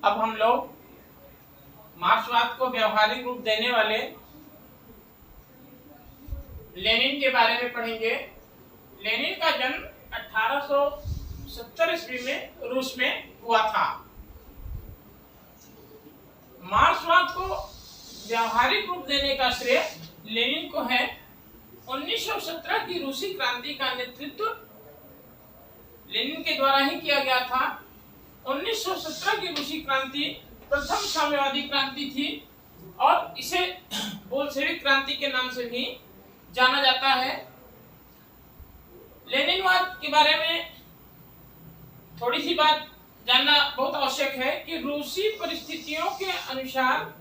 अब हम लोग मार्क्सवाद को व्यवहारिक रूप देने वाले लेनिन के बारे में पढ़ेंगे। लेनिन का जन्म 1870 ईस्वी में रूस में हुआ था। मार्क्सवाद को व्यवहारिक रूप देने का श्रेय लेनिन को है। 1917 की रूसी क्रांति का नेतृत्व लेनिन के द्वारा ही किया गया था। 1917 की रूसी क्रांति प्रथम साम्यवादी क्रांति थी और इसे बोल्शेविक क्रांति के नाम से भी जाना जाता है। लेनिनवाद के बारे में थोड़ी सी बात जानना बहुत आवश्यक है कि रूसी परिस्थितियों के अनुसार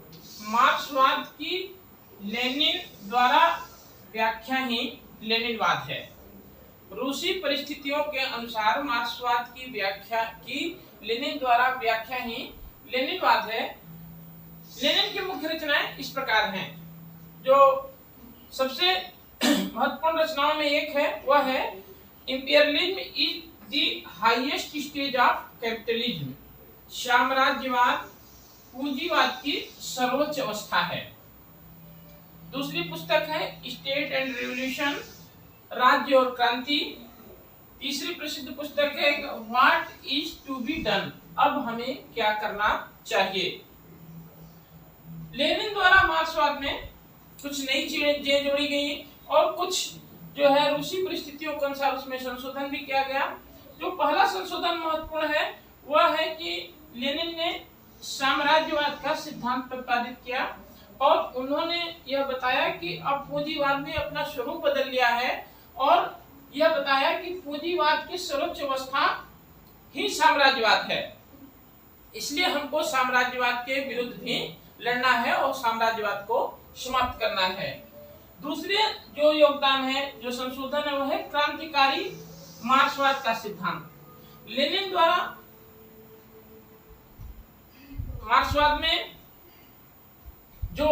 मार्क्सवाद की लेनिन द्वारा व्याख्या ही लेनिनवाद है। रूसी परिस्थितियों के अनुसार मार्क्सवाद की व्याख्या की लेनिन द्वारा व्याख्या ही लेनिनवाद है। लेनिन की मुख्य रचनाएं इस प्रकार हैं। जो सबसे महत्वपूर्ण रचनाओं में एक है वह है imperialism is the highest stage of capitalism. साम्राज्यवाद पूंजीवाद की सर्वोच्च अवस्था है। दूसरी पुस्तक है स्टेट एंड रिवॉल्यूशन, राज्य और क्रांति। तीसरी प्रसिद्ध पुस्तक है what is to be done, अब हमें क्या करना चाहिए। लेनिन द्वारा मार्क्सवाद में कुछ नई चीजें जोड़ी गई और कुछ जो है रूसी परिस्थितियों के अनुसार उसमें संशोधन भी किया गया। जो पहला संशोधन महत्वपूर्ण है वह है कि लेनिन ने साम्राज्यवाद का सिद्धांत प्रतिपादित किया और उन्होंने यह बताया कि अब पूंजीवाद ने अपना स्वरूप बदल लिया है और यह बताया कि पूंजीवाद की सर्वोच्च अवस्था ही साम्राज्यवाद है। इसलिए हमको साम्राज्यवाद के विरुद्ध भी लड़ना है और साम्राज्यवाद को समाप्त करना है। दूसरे जो योगदान है, जो संशोधन है, वह है क्रांतिकारी मार्क्सवाद का सिद्धांत। लेनिन द्वारा मार्क्सवाद में जो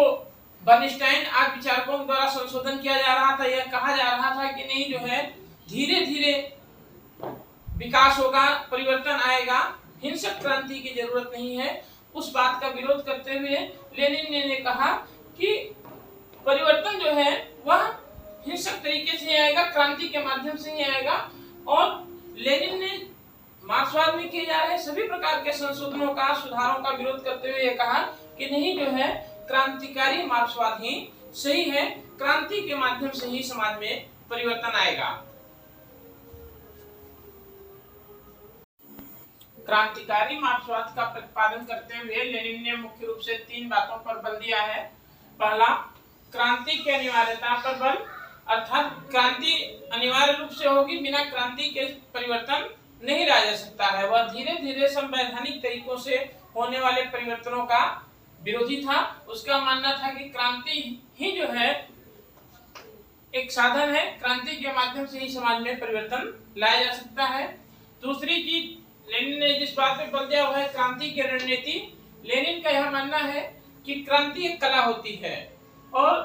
बर्नस्टाइन आदि विचारकों द्वारा संशोधन किया जा रहा था, यह कहा जा रहा था कि नहीं जो है धीरे धीरे विकास होगा, परिवर्तन आएगा, हिंसक क्रांति की जरूरत नहीं है। उस बात का विरोध करते हुए लेनिन ने कहा कि परिवर्तन जो है वह हिंसक तरीके से आएगा, क्रांति के माध्यम से ही आएगा। और लेनिन ने मार्क्सवाद में किए जा रहे सभी प्रकार के संशोधनों का, सुधारों का विरोध करते हुए यह कहा कि नहीं जो है क्रांतिकारी मार्क्सवाद ही सही है, क्रांति के माध्यम से ही समाज में परिवर्तन आएगा। क्रांतिकारी मार्क्सवाद का प्रतिपादन करते हुए लेनिन ने मुख्य रूप से 3 बातों पर बल दिया है। पहला, क्रांति की अनिवार्यता पर बल, अर्थात क्रांति अनिवार्य रूप से होगी, बिना क्रांति के परिवर्तन नहीं लाया जा सकता है। वह धीरे धीरे संवैधानिक तरीकों से होने वाले परिवर्तनों का विरोधी था। उसका मानना था कि क्रांति ही जो है एक साधन है, क्रांति के माध्यम से ही समाज में परिवर्तन लाया जा सकता है। दूसरी चीज लेनिन ने जिस बात पे बल दिया वह है क्रांति की रणनीति। लेनिन का यह मानना है कि क्रांति एक कला होती है और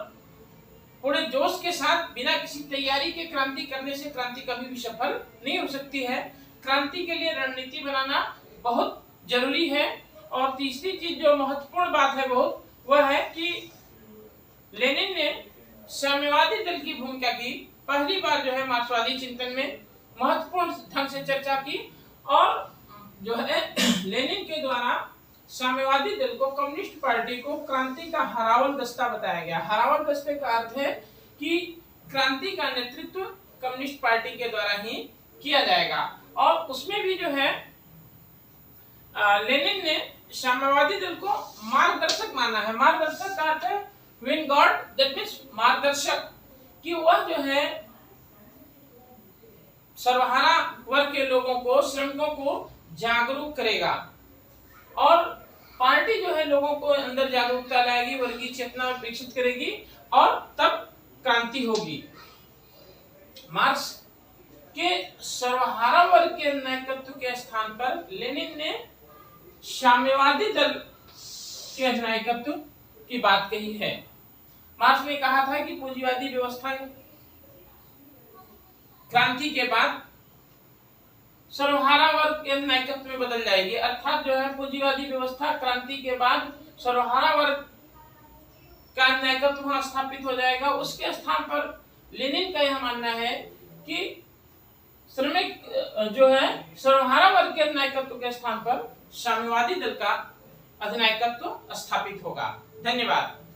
पूरे जोश के साथ बिना किसी तैयारी के क्रांति करने से क्रांति कभी भी सफल नहीं हो सकती है। क्रांति के लिए रणनीति बनाना बहुत जरूरी है। और तीसरी चीज जो महत्वपूर्ण बात है बहुत, वह है कि लेनिन ने साम्यवादी दल की भूमिका की पहली बार जो है मार्क्सवादी चिंतन में महत्वपूर्ण ढंग से चर्चा की और जो है लेनिन के द्वारा साम्यवादी दल को, कम्युनिस्ट पार्टी को क्रांति का हरावल दस्ता बताया गया। हरावल दस्ते का अर्थ है कि क्रांति का नेतृत्व कम्युनिस्ट पार्टी के द्वारा ही किया जाएगा। और उसमें भी जो है लेनिन ने साम्यवादी दल को मार्गदर्शक माना है। मार्गदर्शक का अर्थ है विन गॉड, दैट मींस मार्गदर्शक, कि वह जो है सर्वहारा वर्ग के लोगों को, श्रमिकों को जागरूक करेगा और पार्टी जो है लोगों को अंदर जागरूकता लाएगी, वर्गीय चेतना विकसित करेगी और तब क्रांति होगी। मार्क्स के सर्वहारा वर्ग के नायकत्व के स्थान पर लेनिन ने साम्यवादी दल के नायकत्व की बात कही है। मार्क्स ने कहा था कि पूंजीवादी व्यवस्था क्रांति के बाद सर्वहारा वर्ग के नायकत्व में बदल जाएगी। अर्थात जो है पूंजीवादी व्यवस्था क्रांति के बाद सर्वहारा वर्ग का नायकत्व वहां स्थापित हो जाएगा। उसके स्थान पर लेनिन का यह मानना है कि श्रमिक जो है सर्वहारा वर्ग के नायकत्व के स्थान पर साम्यवादी दल का अधिनायकत्व स्थापित होगा। धन्यवाद।